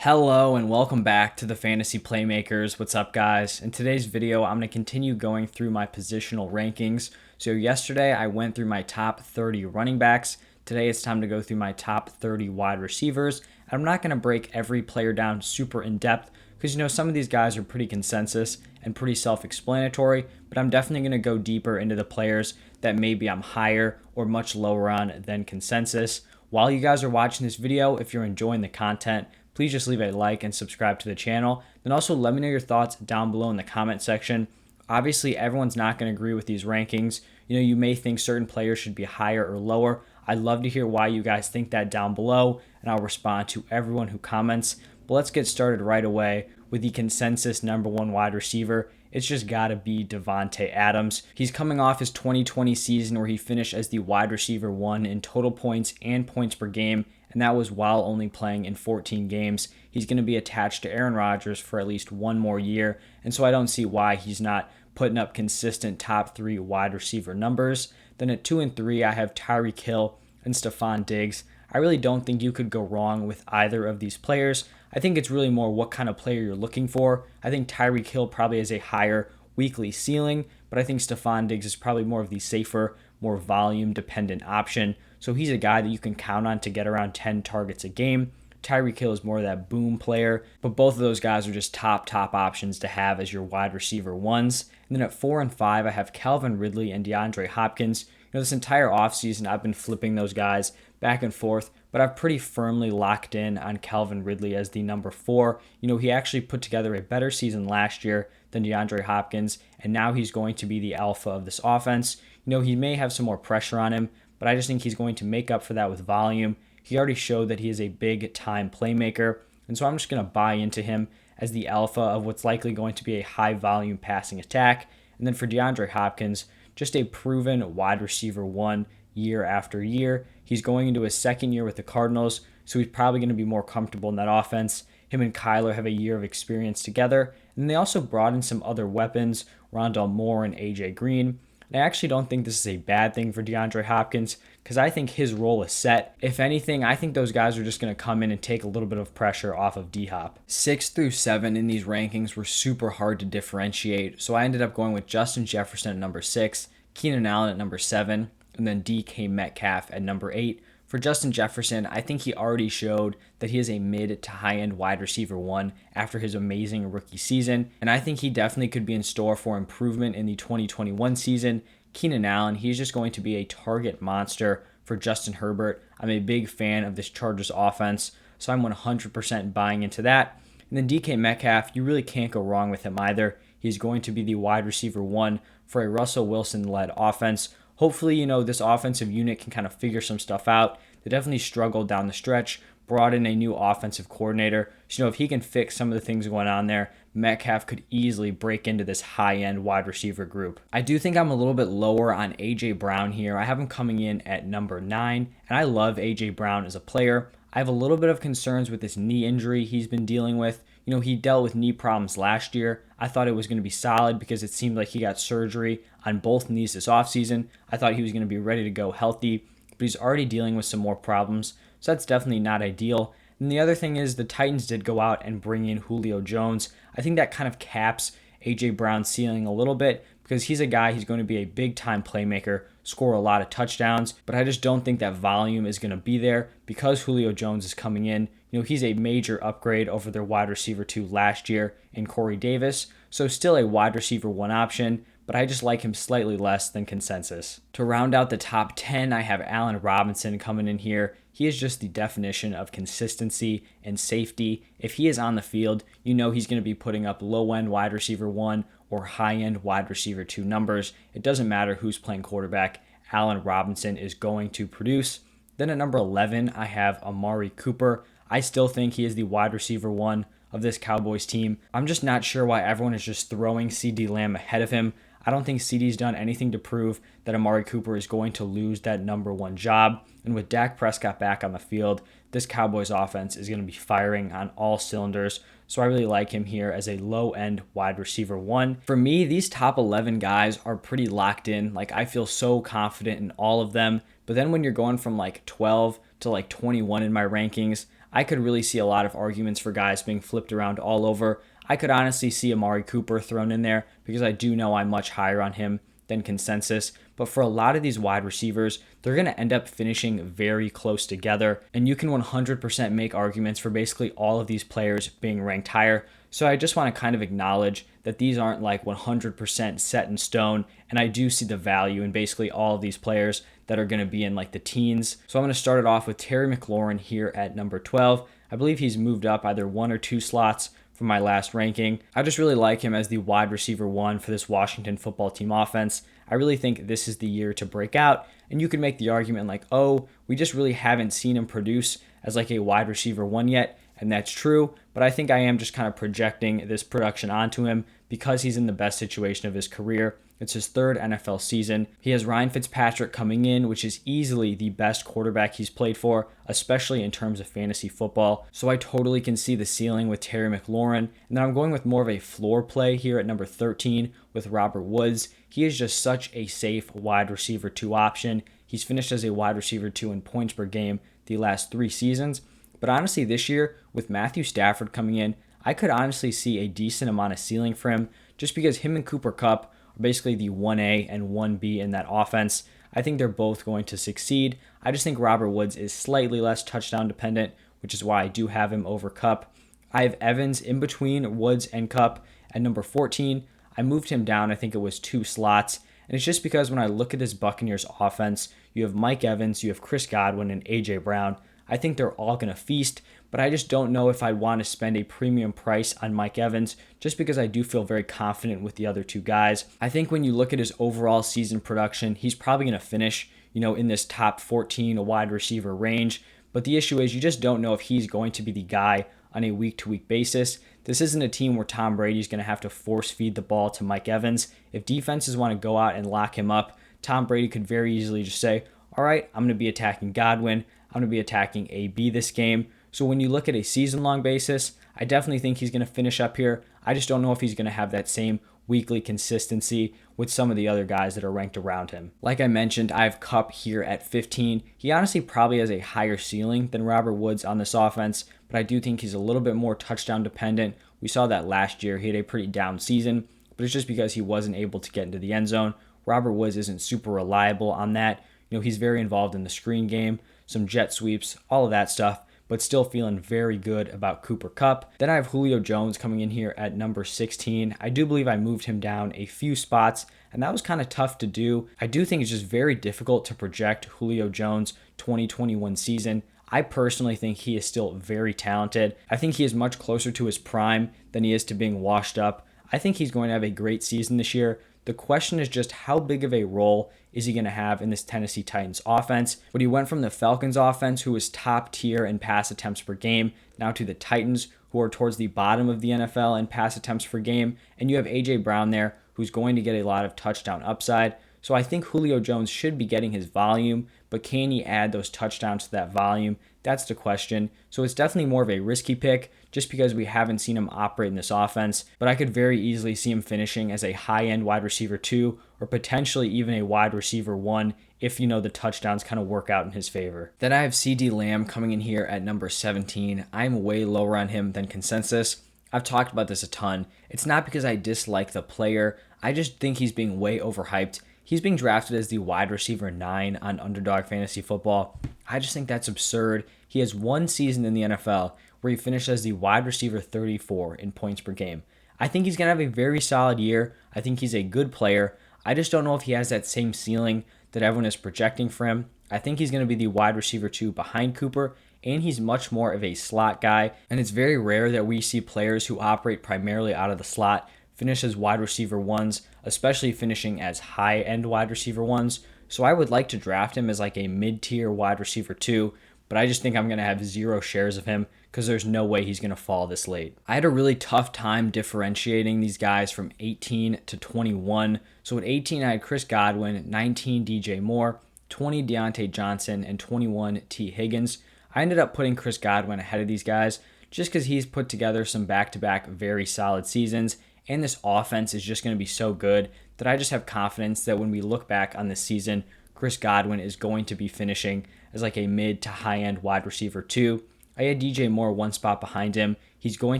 Hello and welcome back to the Fantasy Playmakers. What's up, guys? In today's video, I'm going to continue going through my positional rankings. So yesterday I went through my top 30 running backs. Today it's time to go through my top 30 wide receivers. I'm not going to break every player down super in depth because some of these guys are pretty consensus and pretty self-explanatory, but I'm definitely going to go deeper into the players that maybe I'm higher or much lower on than consensus. While you guys are watching this video, if you're enjoying the content, please just leave a like and subscribe to the channel. Then also let me know your thoughts down below in the comment section. Obviously, everyone's not going to agree with these rankings. You may think certain players should be higher or lower. I'd love to hear why you guys think that down below, and I'll respond to everyone who comments. But let's get started right away with the consensus number one wide receiver. It's just got to be Davante Adams. He's coming off his 2020 season where he finished as the wide receiver one in total points and points per game, and that was while only playing in 14 games. He's going to be attached to Aaron Rodgers for at least one more year, and so I don't see why he's not putting up consistent top three wide receiver numbers. Then at 2 and 3, I have Tyreek Hill and Stephon Diggs. I really don't think you could go wrong with either of these players. I think it's really more what kind of player you're looking for. I think Tyreek Hill probably has a higher weekly ceiling, but I think Stephon Diggs is probably more of the safer, more volume-dependent option. So he's a guy that you can count on to get around 10 targets a game. Tyreek Hill is more of that boom player, but both of those guys are just top options to have as your wide receiver ones. And then at 4 and 5, I have Calvin Ridley and Deandre Hopkins. This entire offseason, I've been flipping those guys back and forth, but I've pretty firmly locked in on Calvin Ridley as the number 4. He actually put together a better season last year than DeAndre Hopkins, and now he's going to be the alpha of this offense. He may have some more pressure on him, but I just think he's going to make up for that with volume. He already showed that he is a big-time playmaker, and so I'm just going to buy into him as the alpha of what's likely going to be a high-volume passing attack. And then for DeAndre Hopkins, just a proven wide receiver one year after year. He's going into his second year with the Cardinals, so he's probably going to be more comfortable in that offense. Him and Kyler have a year of experience together, and they also brought in some other weapons, Rondale Moore and AJ Green. And I actually don't think this is a bad thing for DeAndre Hopkins because I think his role is set. If anything, I think those guys are just going to come in and take a little bit of pressure off of D-Hop. 6 through 7 in these rankings were super hard to differentiate, so I ended up going with Justin Jefferson at number 6, Keenan Allen at number 7, and then DK Metcalf at number 8. For Justin Jefferson, I think he already showed that he is a mid to high-end wide receiver one after his amazing rookie season, and I think he definitely could be in store for improvement in the 2021 season. Keenan Allen, he's just going to be a target monster for Justin Herbert. I'm a big fan of this Chargers offense, so I'm 100% buying into that. And then DK Metcalf, you really can't go wrong with him either. He's going to be the wide receiver one for a Russell Wilson-led offense. Hopefully, this offensive unit can kind of figure some stuff out. They definitely struggled down the stretch, brought in a new offensive coordinator. So, if he can fix some of the things going on there, Metcalf could easily break into this high-end wide receiver group. I do think I'm a little bit lower on A.J. Brown here. I have him coming in at number 9, and I love A.J. Brown as a player. I have a little bit of concerns with this knee injury he's been dealing with. He dealt with knee problems last year. I thought it was going to be solid because it seemed like he got surgery on both knees this offseason. I thought he was going to be ready to go healthy, but he's already dealing with some more problems, so that's definitely not ideal. And the other thing is the Titans did go out and bring in Julio Jones. I think that kind of caps A.J. Brown's ceiling a little bit because he's a guy who's going to be a big-time playmaker, score a lot of touchdowns, but I just don't think that volume is going to be there because Julio Jones is coming in. He's a major upgrade over their wide receiver 2 last year in Corey Davis, so still a wide receiver 1 option, but I just like him slightly less than consensus. To round out the top 10, I have Allen Robinson coming in here. He is just the definition of consistency and safety. If he is on the field, he's going to be putting up low-end wide receiver 1 or high-end wide receiver 2 numbers. It doesn't matter who's playing quarterback. Allen Robinson is going to produce. Then at number 11, I have Amari Cooper. I still think he is the wide receiver 1 of this Cowboys team. I'm just not sure why everyone is just throwing CeeDee Lamb ahead of him. I don't think CeeDee's done anything to prove that Amari Cooper is going to lose that number 1 job. And with Dak Prescott back on the field, this Cowboys offense is going to be firing on all cylinders. So I really like him here as a low-end wide receiver 1. For me, these top 11 guys are pretty locked in. I feel so confident in all of them. But then when you're going from 12 to 21 in my rankings, I could really see a lot of arguments for guys being flipped around all over. I could honestly see Amari Cooper thrown in there because I do know I'm much higher on him than consensus. But for a lot of these wide receivers, they're going to end up finishing very close together. And you can 100% make arguments for basically all of these players being ranked higher. So I just want to kind of acknowledge that these aren't like 100% set in stone. And I do see the value in basically all of these players that are going to be in like the teens. So I'm going to start it off with Terry McLaurin here at number 12. I believe he's moved up either 1 or 2 slots from my last ranking. I just really like him as the wide receiver 1 for this Washington football team offense. I really think this is the year to break out, and you could make the argument like, oh, we just really haven't seen him produce as like a wide receiver 1 yet, and that's true, but I think I am just kind of projecting this production onto him because he's in the best situation of his career. It's his 3rd NFL season. He has Ryan Fitzpatrick coming in, which is easily the best quarterback he's played for, especially in terms of fantasy football. So I totally can see the ceiling with Terry McLaurin. And then I'm going with more of a floor play here at number 13 with Robert Woods. He is just such a safe wide receiver 2 option. He's finished as a wide receiver 2 in points per game the last 3 seasons. But honestly, this year, with Matthew Stafford coming in, I could honestly see a decent amount of ceiling for him just because him and Cooper Kupp are basically the 1A and 1B in that offense. I think they're both going to succeed. I just think Robert Woods is slightly less touchdown dependent, which is why I do have him over Kupp. I have Evans in between Woods and Kupp at number 14. I moved him down, I think it was 2 slots. And it's just because when I look at this Buccaneers offense, you have Mike Evans, you have Chris Godwin, and A.J. Brown. I think they're all going to feast, but I just don't know if I'd want to spend a premium price on Mike Evans just because I do feel very confident with the other 2 guys. I think when you look at his overall season production, he's probably going to finish, in this top 14 wide receiver range, but the issue is you just don't know if he's going to be the guy on a week-to-week basis. This isn't a team where Tom Brady's going to have to force feed the ball to Mike Evans. If defenses want to go out and lock him up, Tom Brady could very easily just say, all right, I'm going to be attacking Godwin. I'm going to be attacking AB this game. So when you look at a season-long basis, I definitely think he's going to finish up here. I just don't know if he's going to have that same weekly consistency with some of the other guys that are ranked around him. Like I mentioned, I have Kupp here at 15. He honestly probably has a higher ceiling than Robert Woods on this offense, but I do think he's a little bit more touchdown dependent. We saw that last year. He had a pretty down season, but it's just because he wasn't able to get into the end zone. Robert Woods isn't super reliable on that. He's very involved in the screen game, some jet sweeps, all of that stuff, but still feeling very good about Cooper Kupp. Then I have Julio Jones coming in here at number 16. I do believe I moved him down a few spots, and that was kind of tough to do. I do think it's just very difficult to project Julio Jones' 2021 season. I personally think he is still very talented. I think he is much closer to his prime than he is to being washed up. I think he's going to have a great season this year. The question is just how big of a role is he going to have in this Tennessee Titans offense? But he went from the Falcons offense, who was top tier in pass attempts per game, now to the Titans, who are towards the bottom of the NFL in pass attempts per game. And you have A.J. Brown there, who's going to get a lot of touchdown upside. So I think Julio Jones should be getting his volume, but can he add those touchdowns to that volume? That's the question. So it's definitely more of a risky pick just because we haven't seen him operate in this offense, but I could very easily see him finishing as a high-end wide receiver 2 or potentially even a wide receiver 1 if, the touchdowns kind of work out in his favor. Then I have CeeDee Lamb coming in here at number 17. I'm way lower on him than consensus. I've talked about this a ton. It's not because I dislike the player. I just think he's being way overhyped. He's being drafted as the wide receiver 9 on Underdog Fantasy Football. I just think that's absurd. He has one season in the NFL where he finished as the wide receiver 34 in points per game. I think he's going to have a very solid year. I think he's a good player. I just don't know if he has that same ceiling that everyone is projecting for him. I think he's going to be the wide receiver 2 behind Cooper, and he's much more of a slot guy. And it's very rare that we see players who operate primarily out of the slot finish as wide receiver 1s, especially finishing as high-end wide receiver 1s. So I would like to draft him as like a mid-tier wide receiver 2, but I just think I'm going to have 0 shares of him because there's no way he's going to fall this late. I had a really tough time differentiating these guys from 18 to 21. So at 18, I had Chris Godwin, 19, DJ Moore, 20, Deontay Johnson, and 21, T. Higgins. I ended up putting Chris Godwin ahead of these guys just because he's put together some back-to-back very solid seasons, and this offense is just going to be so good that I just have confidence that when we look back on this season, Chris Godwin is going to be finishing as like a mid to high-end wide receiver 2. I had DJ Moore one spot behind him. He's going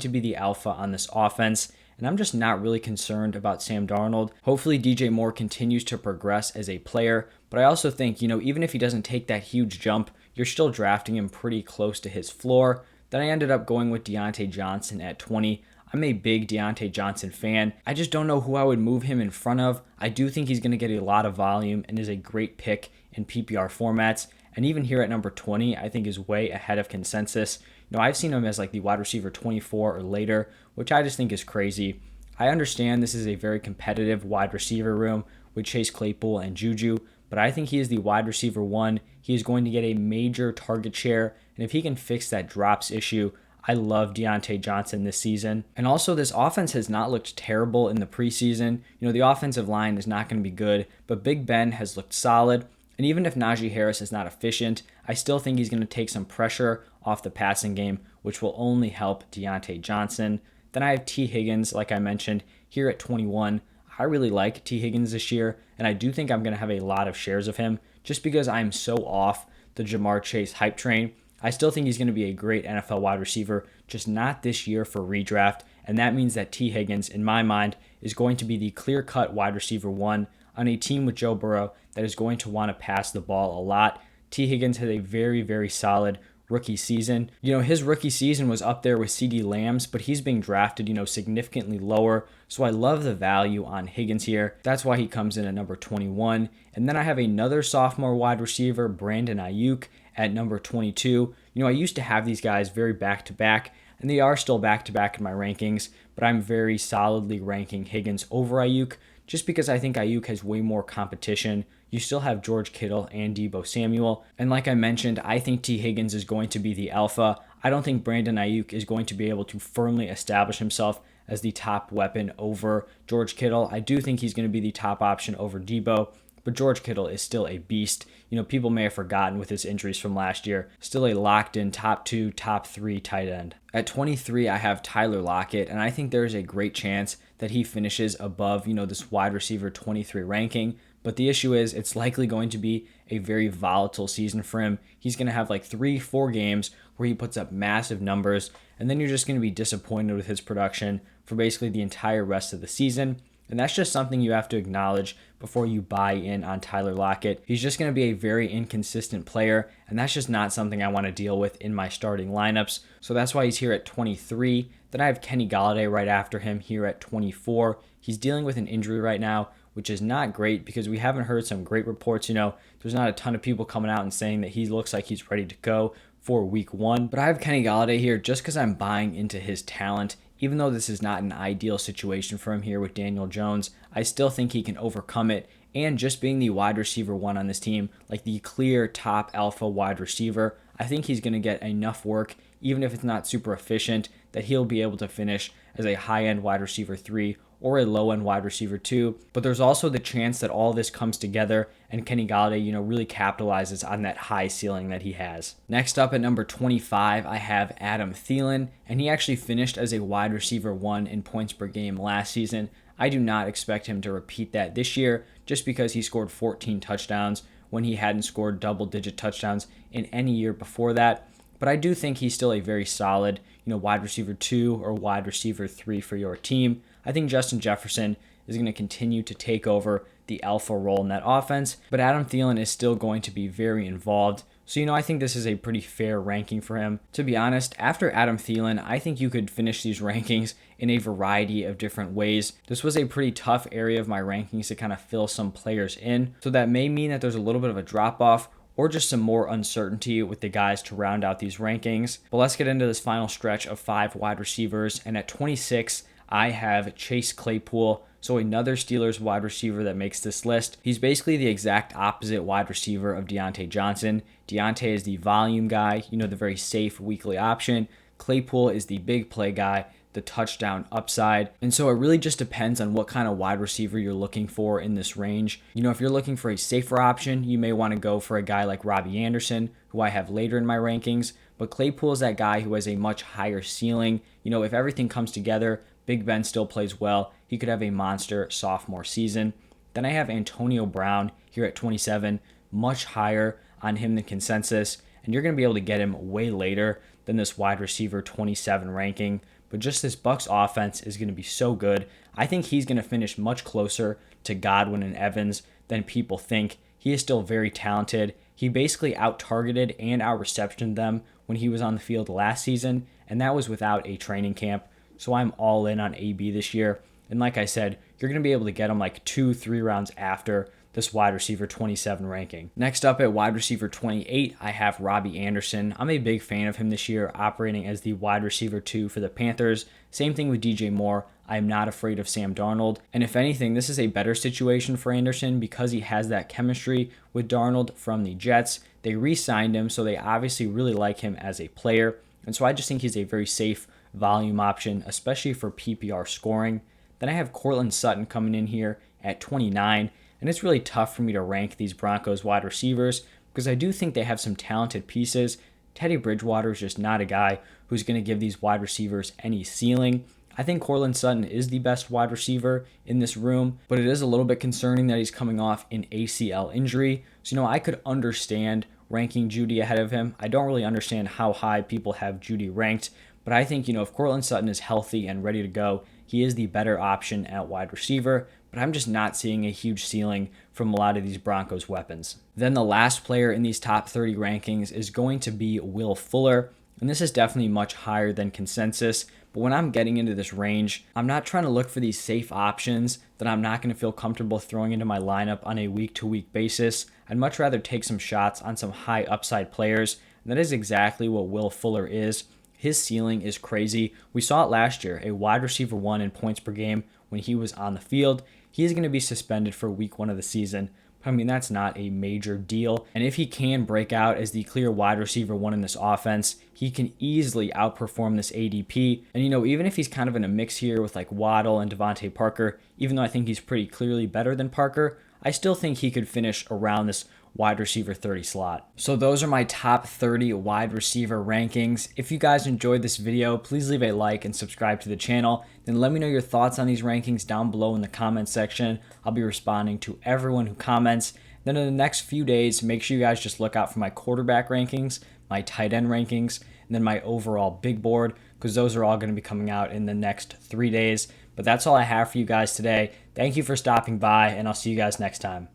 to be the alpha on this offense, and I'm just not really concerned about Sam Darnold. Hopefully DJ Moore continues to progress as a player, but I also think, even if he doesn't take that huge jump, you're still drafting him pretty close to his floor. Then I ended up going with Deontay Johnson at 20. I'm a big Deontay Johnson fan. I just don't know who I would move him in front of. I do think he's going to get a lot of volume and is a great pick in PPR formats. And even here at number 20, I think is way ahead of consensus. I've seen him as like the wide receiver 24 or later, which I just think is crazy. I understand this is a very competitive wide receiver room with Chase Claypool and Juju, but I think he is the wide receiver 1. He is going to get a major target share, and if he can fix that drops issue, I love Deontay Johnson this season. And also, this offense has not looked terrible in the preseason. The offensive line is not going to be good, but Big Ben has looked solid. And even if Najee Harris is not efficient, I still think he's going to take some pressure off the passing game, which will only help Deontay Johnson. Then I have T. Higgins, like I mentioned, here at 21. I really like T. Higgins this year, and I do think I'm going to have a lot of shares of him just because I'm so off the Jamar Chase hype train. I still think he's going to be a great NFL wide receiver, just not this year for redraft, and that means that T. Higgins, in my mind, is going to be the clear-cut wide receiver 1 on a team with Joe Burrow that is going to want to pass the ball a lot. T. Higgins had a very, very solid rookie season. His rookie season was up there with CeeDee Lamb's, but he's being drafted, significantly lower. So I love the value on Higgins here. That's why he comes in at number 21. And then I have another sophomore wide receiver, Brandon Ayuk, at number 22. I used to have these guys very back-to-back, and they are still back-to-back in my rankings, but I'm very solidly ranking Higgins over Ayuk just because I think Ayuk has way more competition. You still have George Kittle and Deebo Samuel. And like I mentioned, I think T. Higgins is going to be the alpha. I don't think Brandon Ayuk is going to be able to firmly establish himself as the top weapon over George Kittle. I do think he's going to be the top option over Deebo, but George Kittle is still a beast. People may have forgotten with his injuries from last year. Still a locked-in top 2, top 3 tight end. At 23, I have Tyler Lockett, and I think there is a great chance that he finishes above, this wide receiver 23 ranking. But the issue is it's likely going to be a very volatile season for him. He's going to have like 3-4 games where he puts up massive numbers, and then you're just going to be disappointed with his production for basically the entire rest of the season. And that's just something you have to acknowledge before you buy in on Tyler Lockett. He's just going to be a very inconsistent player, and that's just not something I want to deal with in my starting lineups. So that's why he's here at 23. Then I have Kenny Golladay right after him here at 24. He's dealing with an injury right now, which is not great because we haven't heard some great reports. There's not a ton of people coming out and saying that he looks like he's ready to go for week 1. But I have Kenny Golladay here just because I'm buying into his talent. Even though this is not an ideal situation for him here with Daniel Jones, I still think he can overcome it. And just being the wide receiver 1 on this team, like the clear top alpha wide receiver, I think he's going to get enough work, even if it's not super efficient, that he'll be able to finish as a high-end wide receiver 3 or a low-end wide receiver 2. But there's also the chance that all this comes together and Kenny Golladay, really capitalizes on that high ceiling that he has. Next up at number 25, I have Adam Thielen, and he actually finished as a wide receiver 1 in points per game last season. I do not expect him to repeat that this year just because he scored 14 touchdowns when he hadn't scored double-digit touchdowns in any year before that. But I do think he's still a very solid, wide receiver 2 or wide receiver 3 for your team. I think Justin Jefferson is going to continue to take over the alpha role in that offense, but Adam Thielen is still going to be very involved. So, I think this is a pretty fair ranking for him. To be honest, after Adam Thielen, I think you could finish these rankings in a variety of different ways. This was a pretty tough area of my rankings to kind of fill some players in. So that may mean that there's a little bit of a drop-off or just some more uncertainty with the guys to round out these rankings. But let's get into this final stretch of 5 wide receivers. And at 26, I have Chase Claypool. So another Steelers wide receiver that makes this list. He's basically the exact opposite wide receiver of Deontay Johnson. Deontay is the volume guy, the very safe weekly option. Claypool is the big play guy, the touchdown upside. And so it really just depends on what kind of wide receiver you're looking for in this range. If you're looking for a safer option, you may want to go for a guy like Robbie Anderson, who I have later in my rankings. But Claypool is that guy who has a much higher ceiling. If everything comes together, Big Ben still plays well, he could have a monster sophomore season. Then I have Antonio Brown here at 27, much higher on him than consensus, and you're going to be able to get him way later than this wide receiver 27 ranking. But just this Bucs offense is going to be so good. I think he's going to finish much closer to Godwin and Evans than people think. He is still very talented. He basically out-targeted and out-receptioned them when he was on the field last season, and that was without a training camp. So I'm all in on AB this year. And like I said, you're going to be able to get him like 2-3 rounds after this wide receiver 27 ranking. Next up at wide receiver 28, I have Robbie Anderson. I'm a big fan of him this year, operating as the wide receiver 2 for the Panthers. Same thing with DJ Moore. I'm not afraid of Sam Darnold. And if anything, this is a better situation for Anderson because he has that chemistry with Darnold from the Jets. They re-signed him, so they obviously really like him as a player. And so I just think he's a very safe volume option, especially for PPR scoring. Then I have Courtland Sutton coming in here at 29. And it's really tough for me to rank these Broncos wide receivers because I do think they have some talented pieces. Teddy Bridgewater is just not a guy who's going to give these wide receivers any ceiling. I think Courtland Sutton is the best wide receiver in this room, but it is a little bit concerning that he's coming off an ACL injury. So, I could understand ranking Judy ahead of him. I don't really understand how high people have Judy ranked, but I think, if Courtland Sutton is healthy and ready to go, he is the better option at wide receiver. But I'm just not seeing a huge ceiling from a lot of these Broncos weapons. Then the last player in these top 30 rankings is going to be Will Fuller, and this is definitely much higher than consensus. But when I'm getting into this range, I'm not trying to look for these safe options that I'm not going to feel comfortable throwing into my lineup on a week-to-week basis. I'd much rather take some shots on some high upside players, and that is exactly what Will Fuller is. His ceiling is crazy. We saw it last year, a wide receiver 1 in points per game when he was on the field. He is going to be suspended for week 1 of the season. I mean, that's not a major deal. And if he can break out as the clear wide receiver 1 in this offense, he can easily outperform this ADP. And, even if he's kind of in a mix here with like Waddle and Devontae Parker, even though I think he's pretty clearly better than Parker, I still think he could finish around this wide receiver 30 slot. So those are my top 30 wide receiver rankings. If you guys enjoyed this video, please leave a like and subscribe to the channel. Then let me know your thoughts on these rankings down below in the comment section. I'll be responding to everyone who comments. Then in the next few days, make sure you guys just look out for my quarterback rankings, my tight end rankings, and then my overall big board, because those are all going to be coming out in the next 3 days. But that's all I have for you guys today. Thank you for stopping by, and I'll see you guys next time.